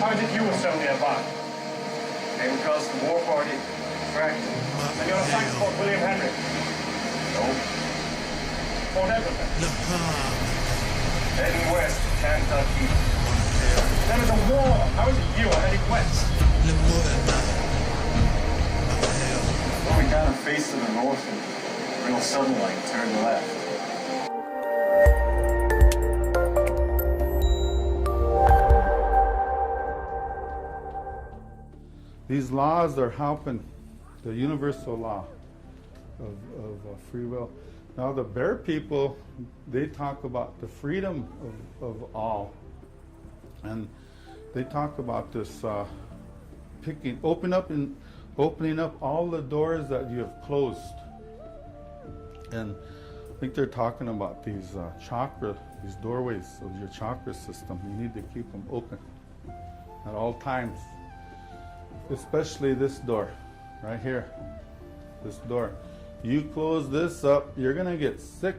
How is it you were so nearby? Came across the war party. Frankly. And you're assigned to Fort William Henry? No. Fort Edmonton? Heading west to Kentucky. There is a war. How is it you are heading west? Well, we kind of faced to the north and real sudden like turned left. These laws are helping the universal law of free will. Now the bear people, they talk about the freedom of all. And they talk about this opening up all the doors that you have closed. And I think they're talking about these these doorways of your chakra system. You need to keep them open at all times. Especially this door, right here, this door. You close this up, you're gonna get sick.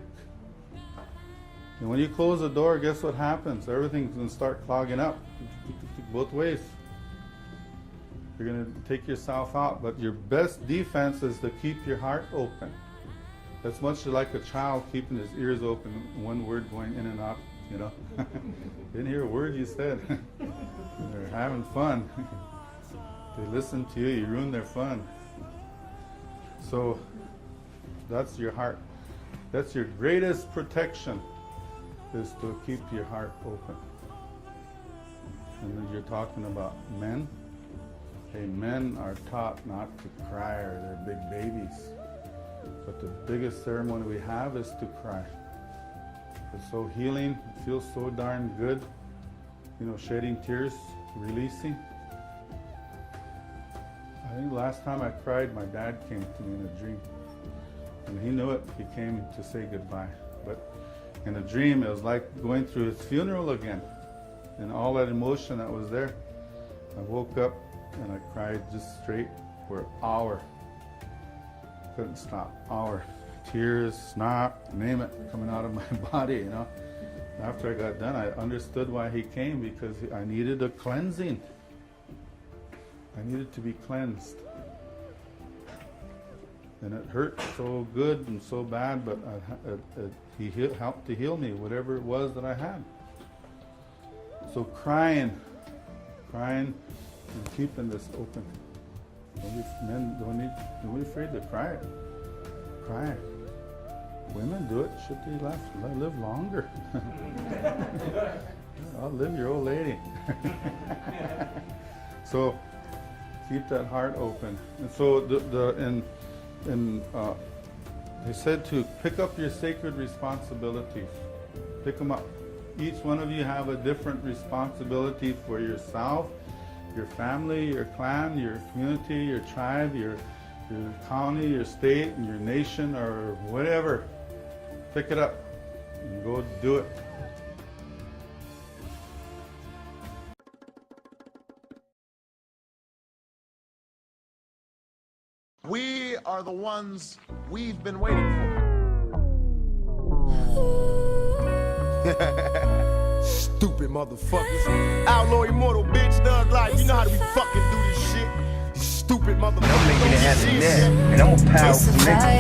And when you close the door, guess what happens? Everything's gonna start clogging up, both ways. You're gonna take yourself out, but your best defense is to keep your heart open. That's much like a child keeping his ears open, one word going in and out, you know. Didn't hear a word you said. They're having fun. They listen to you, you ruin their fun. So that's your heart. That's your greatest protection, is to keep your heart open. And then you're talking about men. Hey, men are taught not to cry or they're big babies. But the biggest ceremony we have is to cry. It's so healing, it feels so darn good. You know, shedding tears, releasing. I think the last time I cried, my dad came to me in a dream. And he knew it, he came to say goodbye. But in a dream, it was like going through his funeral again. And all that emotion that was there. I woke up and I cried just straight for an hour. Couldn't stop, hour. Tears, snot, name it, coming out of my body, you know. After I got done, I understood why he came, because I needed a cleansing. I needed to be cleansed. And it hurt so good and so bad, but he helped to heal me, whatever it was that I had. So crying and keeping this open. Men don't be afraid to cry. Cry. Women do it. Should they live longer? I'll live your old lady. So keep that heart open. And so they said to pick up your sacred responsibilities. Pick them up. Each one of you have a different responsibility for yourself, your family, your clan, your community, your tribe, your county, your state, and your nation, or whatever. Pick it up and go do it. We are the ones we've been waiting for. Stupid motherfuckers. Outlaw immortal bitch, thug life. You know how we fucking do this shit. Stupid motherfuckers. I'm making it happen now, and I'm a powerful nigga.